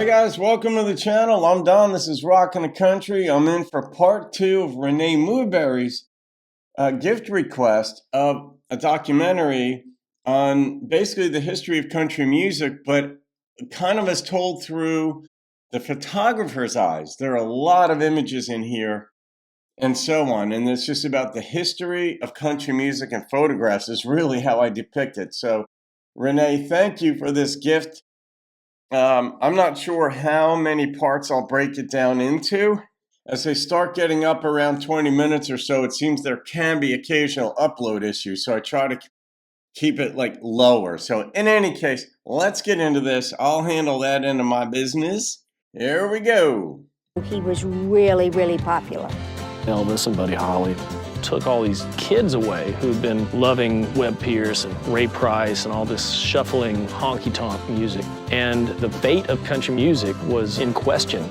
Hey guys, welcome to the channel. I'm Don. This is Rockin' the Country. I'm in for part 2 of Renee Mooberry's gift request of a documentary on basically the history of country music, but kind of as told through the photographer's eyes. There are a lot of images in here and so on, and it's just about the history of country music, and photographs is really how I depict it. So Renee, thank you for this gift. I'm not sure how many parts I'll break it down into. As they start getting up around 20 minutes or so, it seems there can be occasional upload issues, so I try to keep it like lower. So in any case, let's get into this. I'll handle that into my business. Here we go. He was really, really popular. Elvis and Buddy Holly took all these kids away who'd been loving Webb Pierce and Ray Price and all this shuffling honky-tonk music. And the fate of country music was in question.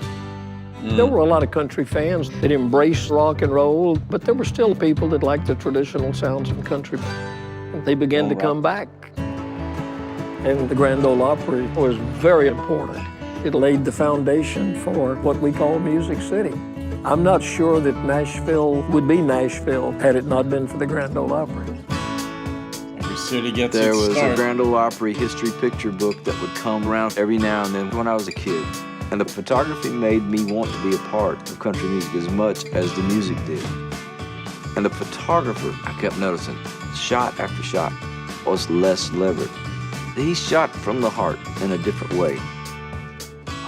There were a lot of country fans that embraced rock and roll, but there were still people that liked the traditional sounds of country. They began to come back. And the Grand Ole Opry was very important. It laid the foundation for what we call Music City. I'm not sure that Nashville would be Nashville had it not been for the Grand Ole Opry. Every city gets There its was start. a Grand Ole Opry history picture book that would come around every now and then when I was a kid. And the photography made me want to be a part of country music as much as the music did. And the photographer, I kept noticing, shot after shot, was Les Leverett. He shot from the heart in a different way.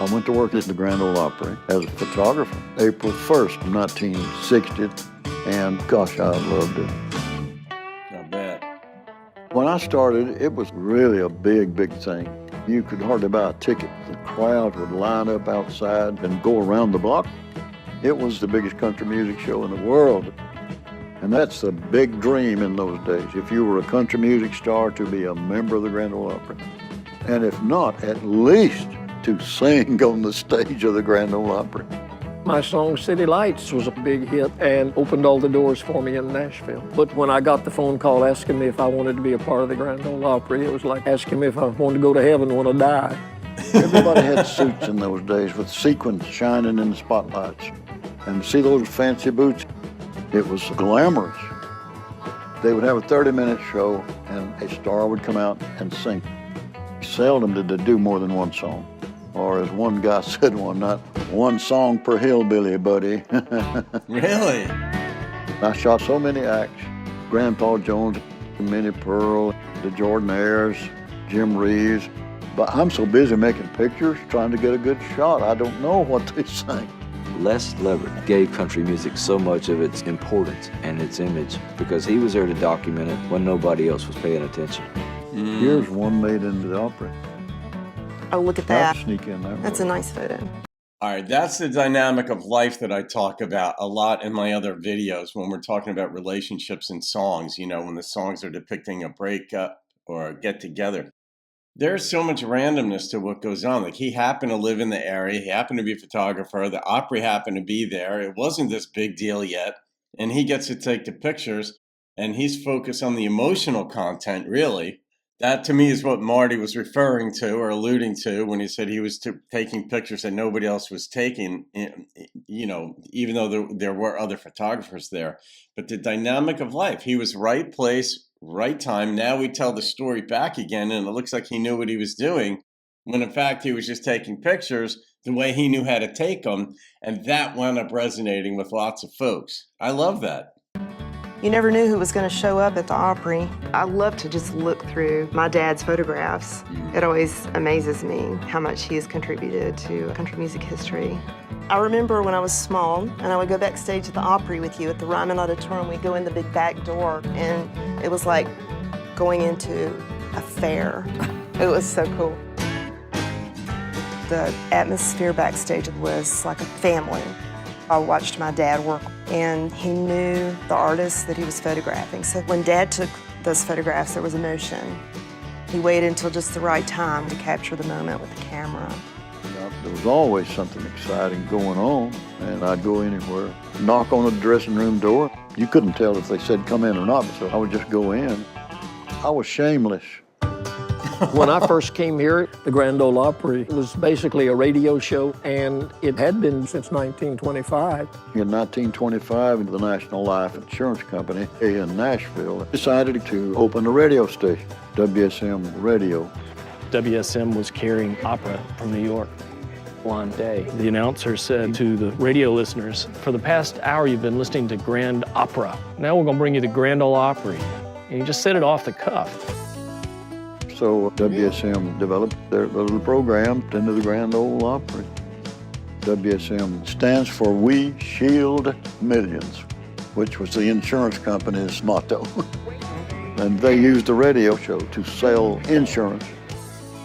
I went to work at the Grand Ole Opry as a photographer, April 1st, 1960, and gosh, I loved it. I bet. When I started, it was really a big, big thing. You could hardly buy a ticket. The crowd would line up outside and go around the block. It was the biggest country music show in the world. And that's the big dream in those days, if you were a country music star, to be a member of the Grand Ole Opry. And if not, at least to sing on the stage of the Grand Ole Opry. My song City Lights was a big hit and opened all the doors for me in Nashville. But when I got the phone call asking me if I wanted to be a part of the Grand Ole Opry, it was like asking me if I wanted to go to heaven when I die. Everybody had suits in those days with sequins shining in the spotlights. And see those fancy boots? It was glamorous. They would have a 30-minute show and a star would come out and sing. Seldom did they do more than one song. Or as one guy said one night, one song per hillbilly, buddy. Really? I shot so many acts. Grandpa Jones, Minnie Pearl, the Jordanaires, Jim Reeves. But I'm so busy making pictures, trying to get a good shot, I don't know what they sang. Les Leverett gave country music so much of its importance and its image because he was there to document it when nobody else was paying attention. Here's one made into the opera. Oh, look at I'll that. sneak in there. That's a nice photo. All right, that's the dynamic of life that I talk about a lot in my other videos when we're talking about relationships and songs, you know, when the songs are depicting a breakup or a get together. There's so much randomness to what goes on. Like, he happened to live in the area. He happened to be a photographer. The Opry happened to be there. It wasn't this big deal yet. And he gets to take the pictures, and he's focused on the emotional content, really. That, to me, is what Marty was referring to or alluding to when he said he was taking pictures that nobody else was taking, you know, even though there were other photographers there. But the dynamic of life, he was right place, right time. Now we tell the story back again, and it looks like he knew what he was doing, when in fact he was just taking pictures the way he knew how to take them, and that wound up resonating with lots of folks. I love that. You never knew who was going to show up at the Opry. I love to just look through my dad's photographs. It always amazes me how much he has contributed to country music history. I remember when I was small, and I would go backstage at the Opry with you at the Ryman Auditorium. We'd go in the big back door, and it was like going into a fair. It was so cool. The atmosphere backstage was like a family. I watched my dad work, and he knew the artists that he was photographing. So when Dad took those photographs, there was emotion. He waited until just the right time to capture the moment with the camera. There was always something exciting going on, and I'd go anywhere, knock on the dressing room door. You couldn't tell if they said come in or not, so I would just go in. I was shameless. When I first came here, the Grand Ole Opry was basically a radio show, and it had been since 1925. In 1925, the National Life Insurance Company in Nashville decided to open a radio station, WSM Radio. WSM was carrying opera from New York. One day, the announcer said to the radio listeners, for the past hour you've been listening to Grand Opera. Now we're going to bring you the Grand Ole Opry. And he just said it off the cuff. So WSM developed their little program into the Grand Ole Opry. WSM stands for We Shield Millions, which was the insurance company's motto. And they used the radio show to sell insurance.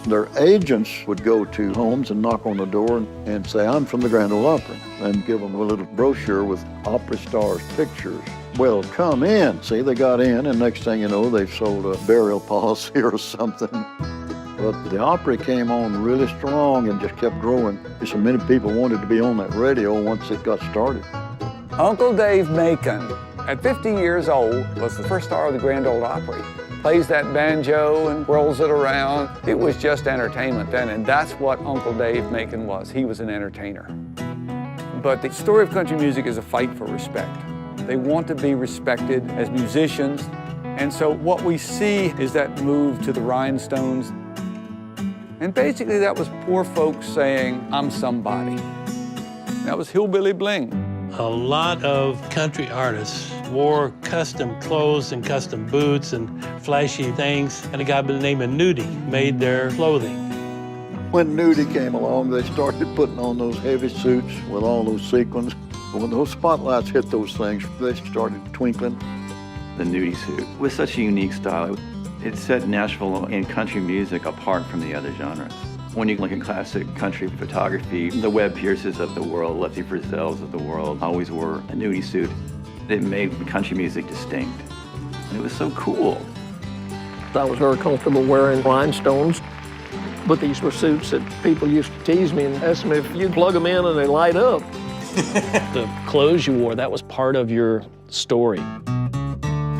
Their agents would go to homes and knock on the door and say, I'm from the Grand Ole Opry, and give them a little brochure with opera stars' pictures. Well, come in. See, they got in, and next thing you know, they've sold a burial policy or something. But the Opry came on really strong and just kept growing. So many people wanted to be on that radio once it got started. Uncle Dave Macon, at 50 years old, was the first star of the Grand Ole Opry. Plays that banjo and whirls it around. It was just entertainment then, and that's what Uncle Dave Macon was. He was an entertainer. But the story of country music is a fight for respect. They want to be respected as musicians, and so what we see is that move to the rhinestones. And basically that was poor folks saying, I'm somebody. That was hillbilly bling. A lot of country artists wore custom clothes and custom boots and flashy things, and a guy by the name of Nudie made their clothing. When Nudie came along, they started putting on those heavy suits with all those sequins. When those spotlights hit those things, they started twinkling. The Nudie suit was such a unique style. It set Nashville in country music apart from the other genres. When you look at classic country photography, the Webb Pierces of the world, Lefty Frizzells of the world always wore a Nudie suit. It made country music distinct. And it was so cool. I was very comfortable wearing rhinestones, but these were suits that people used to tease me and ask me if you plug them in and they light up. The clothes you wore, that was part of your story.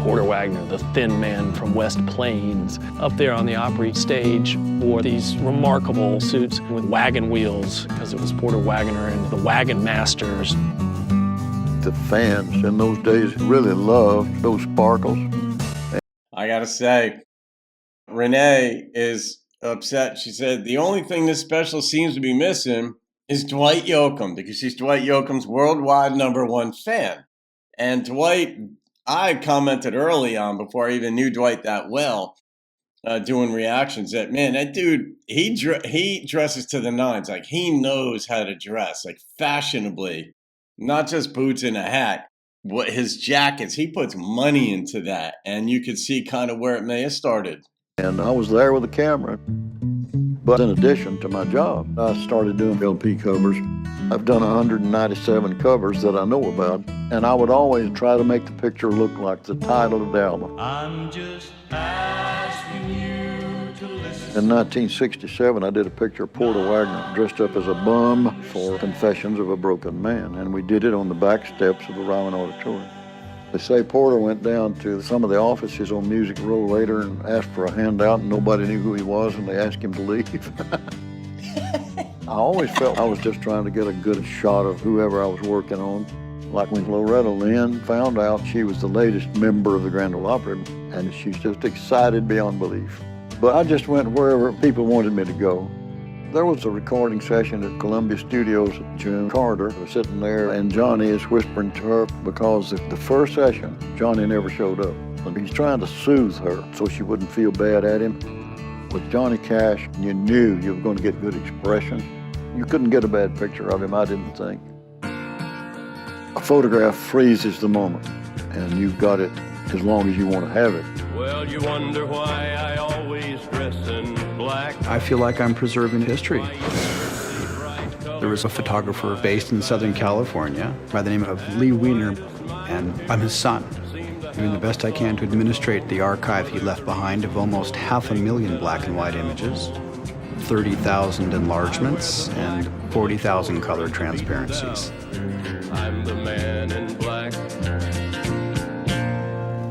Porter Wagoner, the thin man from West Plains, up there on the Opry stage, wore these remarkable suits with wagon wheels, because it was Porter Wagoner and the Wagon Masters. The fans in those days really loved those sparkles. I gotta say, Renee is upset. She said, the only thing this special seems to be missing is Dwight Yoakam, because she's Dwight Yoakam's worldwide #1 fan. And Dwight, I commented early on, before I even knew Dwight that well, doing reactions, that, man, that dude, he dresses to the nines. Like, he knows how to dress, like, fashionably, not just boots and a hat. What his jackets, he puts money into that, and you could see kind of where it may have started. And I was there with a camera. But in addition to my job, I started doing LP covers. I've done 197 covers that I know about, and I would always try to make the picture look like the title of the album. I'm just asking you to listen. In 1967, I did a picture of Porter Wagoner dressed up as a bum for Confessions of a Broken Man, and we did it on the back steps of the Ryman Auditorium. They say Porter went down to some of the offices on Music Row later and asked for a handout, and nobody knew who he was, and they asked him to leave. I always felt I was just trying to get a good shot of whoever I was working on. Like when Loretta Lynn found out she was the latest member of the Grand Ole Opry, and she's just excited beyond belief. But I just went wherever people wanted me to go. There was a recording session at Columbia Studios. June Carter was sitting there, and Johnny is whispering to her because the first session, Johnny never showed up. And he's trying to soothe her so she wouldn't feel bad at him. With Johnny Cash, you knew you were going to get good expression. You couldn't get a bad picture of him, I didn't think. A photograph freezes the moment, and you've got it as long as you want to have it. Well, you wonder why I always dress in black. I feel like I'm preserving history. There was a photographer based in Southern California by the name of Lee Weiner, and I'm his son, doing the best I can to administrate the archive he left behind of almost 500,000 black and white images, 30,000 enlargements, and 40,000 color transparencies. I'm the man in black.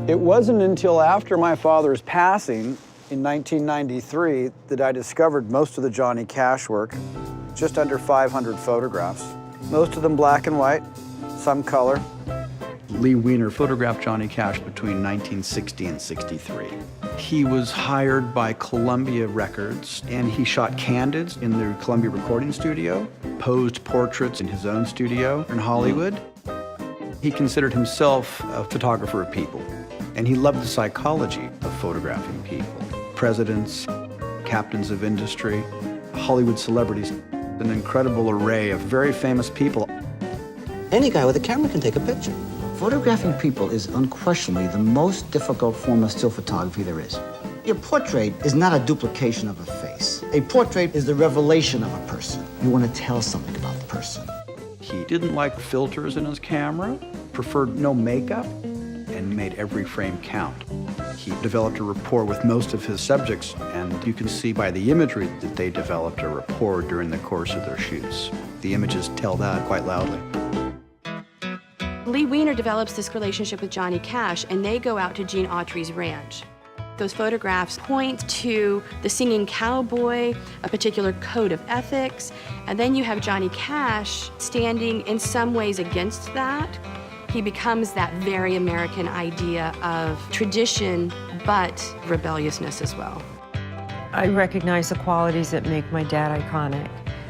It wasn't until after my father's passing in 1993 that I discovered most of the Johnny Cash work, just under 500 photographs, most of them black and white, some color. Lee Weiner photographed Johnny Cash between 1960 and 63. He was hired by Columbia Records, and he shot candids in the Columbia recording studio, posed portraits in his own studio in Hollywood. He considered himself a photographer of people, and he loved the psychology of photographing people. Presidents, captains of industry, Hollywood celebrities, an incredible array of very famous people. Any guy with a camera can take a picture. Photographing people is unquestionably the most difficult form of still photography there is. Your portrait is not a duplication of a face. A portrait is the revelation of a person. You want to tell something about the person. He didn't like filters in his camera, preferred no makeup, and made every frame count. He developed a rapport with most of his subjects, and you can see by the imagery that they developed a rapport during the course of their shoots. The images tell that quite loudly. Lee Weiner develops this relationship with Johnny Cash, and they go out to Gene Autry's ranch. Those photographs point to the singing cowboy, a particular code of ethics, and then you have Johnny Cash standing in some ways against that. He becomes that very American idea of tradition, but rebelliousness as well. I recognize the qualities that make my dad iconic.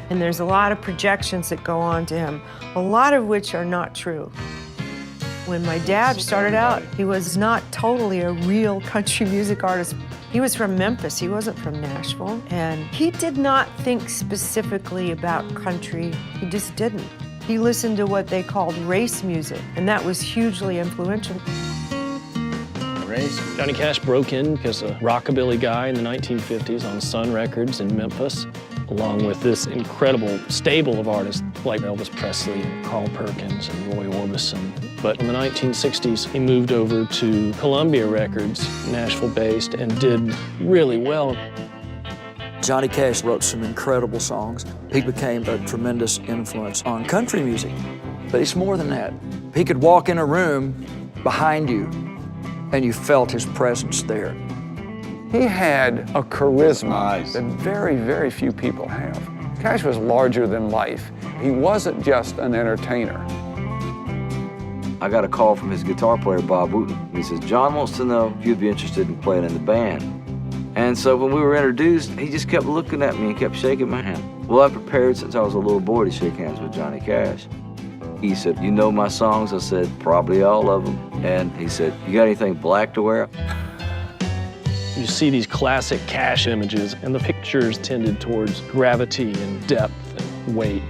And there's a lot of projections that go on to him, a lot of which are not true. When my dad started out, he was not totally a real country music artist. He was from Memphis, he wasn't from Nashville. And he did not think specifically about country, he just didn't. He listened to what they called race music, and that was hugely influential. Race. Johnny Cash broke in as a rockabilly guy in the 1950s on Sun Records in Memphis, along with this incredible stable of artists like Elvis Presley and Carl Perkins and Roy Orbison. But in the 1960s, he moved over to Columbia Records, Nashville-based, and did really well. Johnny Cash wrote some incredible songs. He became a tremendous influence on country music. But it's more than that. He could walk in a room behind you, and you felt his presence there. He had a charisma that very, very few people have. Cash was larger than life. He wasn't just an entertainer. I got a call from his guitar player, Bob Wooten. He says, John wants to know if you'd be interested in playing in the band. And so when we were introduced, he just kept looking at me and kept shaking my hand. Well, I prepared since I was a little boy to shake hands with Johnny Cash. He said, you know my songs? I said, probably all of them. And he said, you got anything black to wear? You see these classic Cash images, and the pictures tended towards gravity and depth and weight.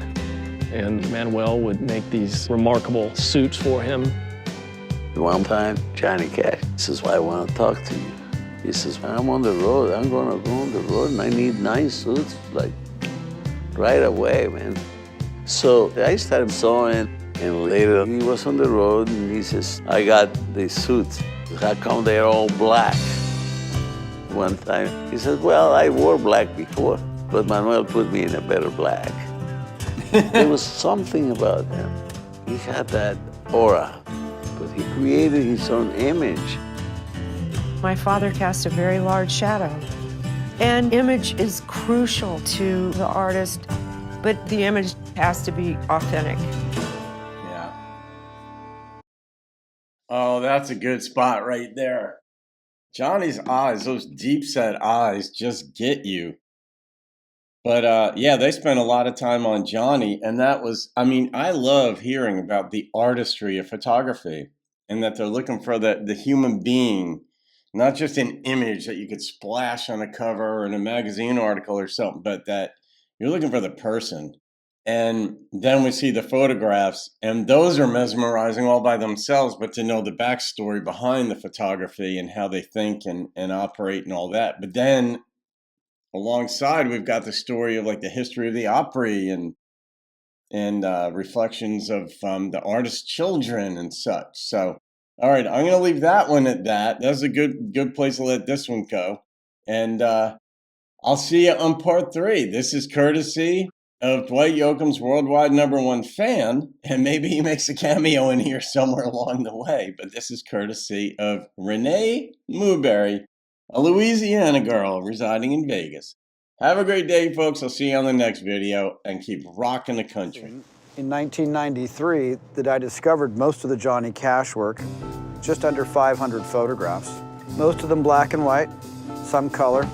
And Manuel would make these remarkable suits for him. One time, Johnny Cash says, well, I want to talk to you. He says, I'm on the road. I'm going to go on the road, and I need nice suits, like, right away, man. So I started sewing, and later he was on the road, and he says, I got these suits. How come they're all black? One time, he said, well, I wore black before, but Manuel put me in a better black. There was something about him. He had that aura, but he created his own image. My father cast a very large shadow. And image is crucial to the artist, but the image has to be authentic. Yeah. Oh, that's a good spot right there. Johnny's eyes, those deep-set eyes, just get you. But yeah, they spent a lot of time on Johnny, and that was, I mean, I love hearing about the artistry of photography and that they're looking for the human being, not just an image that you could splash on a cover or in a magazine article or something, but that you're looking for the person. And then we see the photographs, and those are mesmerizing all by themselves, but to know the backstory behind the photography and how they think and operate and all that. But then alongside, we've got the story of like the history of the Opry and reflections of the artist's children and such. So, all right, I'm going to leave that one at that. That's a good place to let this one go. And I'll see you on part 3. This is courtesy of Dwight Yoakam's worldwide #1 fan, and maybe he makes a cameo in here somewhere along the way. But this is courtesy of Renee Mooberry a Louisiana girl residing in Vegas. Have a great day, folks. I'll see you on the next video, and keep rocking the country. In 1993, that I discovered most of the Johnny Cash work, just under 500 photographs, most of them black and white, some color.